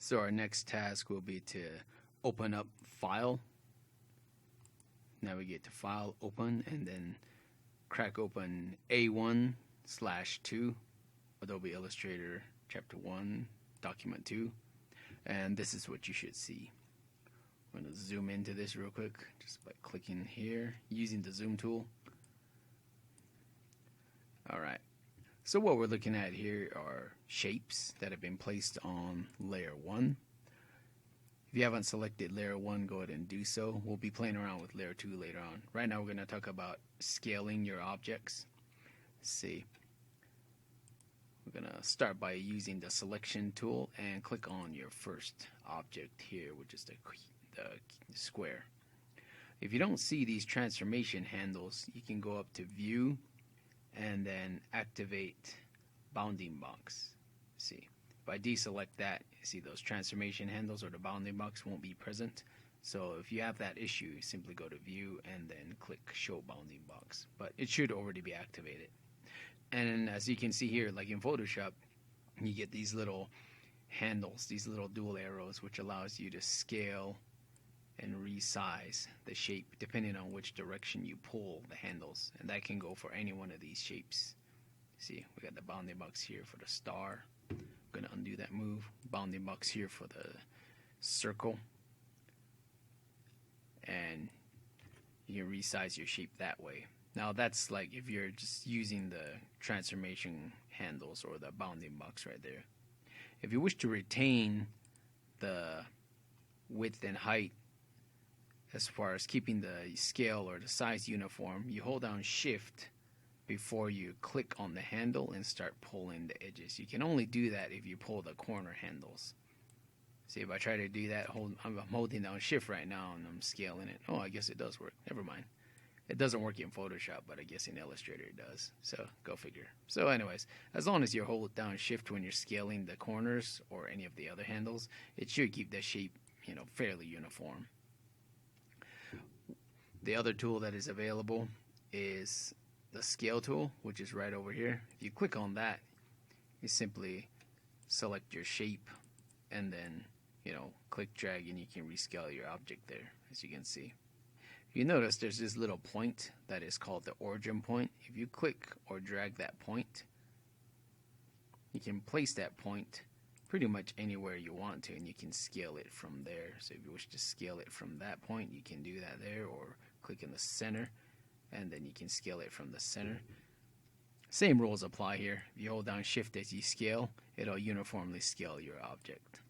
So our next task will be to open up File, navigate to File, Open, and then crack open A1/2, Adobe Illustrator Chapter 1, Document 2, and this is what you should see. I'm going to zoom into this real quick just by clicking here using the zoom tool. Alright, so what we're looking at here are shapes that have been placed on layer 1. If you haven't selected layer 1, go ahead and do so. We'll be playing around with layer 2 later on. Right now we're going to talk about scaling your objects. Let's see. We're going to start by using the selection tool and click on your first object here, which is the square. If you don't see these transformation handles, you can go up to View and then activate bounding box. See, if I deselect that, you see those transformation handles or the bounding box won't be present. So if you have that issue, simply go to View and then click Show Bounding Box. But it should already be activated. And as you can see here, like in Photoshop, you get these little handles, these little dual arrows, which allows you to scale and resize the shape depending on which direction you pull the handles, and that can go for any one of these shapes. See, we got the bounding box here for the star. I'm gonna undo that move. Bounding box here for the circle, and you can resize your shape that way. Now that's like if you're just using the transformation handles or the bounding box right there. If you wish to retain the width and height as far as keeping the scale or the size uniform, you hold down Shift before you click on the handle and start pulling the edges. You can only do that if you pull the corner handles. See, if I try to do that, I'm holding down Shift right now and I'm scaling it. Oh, I guess it does work. Never mind. It doesn't work in Photoshop, but I guess in Illustrator it does. So go figure. So anyways, as long as you hold down Shift when you're scaling the corners or any of the other handles, it should keep the shape, fairly uniform. The other tool that is available is the scale tool, which is right over here. If you click on that, you simply select your shape and then, click drag, and you can rescale your object there, as you can see. If you notice, there's this little point that is called the origin point. If you click or drag that point, you can place that point pretty much anywhere you want to, and you can scale it from there. So if you wish to scale it from that point, you can do that there, or click in the center and then you can scale it from the center. Same rules apply here. If you hold down Shift as you scale, it'll uniformly scale your object.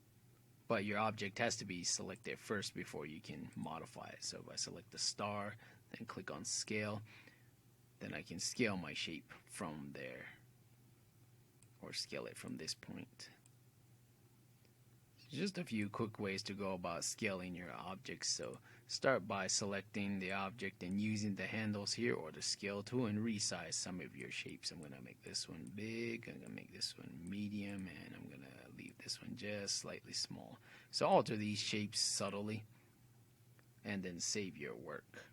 But your object has to be selected first before you can modify it. So if I select the star, then click on scale, then I can scale my shape from there, or scale it from this point. Just a few quick ways to go about scaling your objects. So start by selecting the object and using the handles here or the scale tool and resize some of your shapes. I'm going to make this one big, I'm going to make this one medium, and I'm going to leave this one just slightly small. So alter these shapes subtly and then save your work.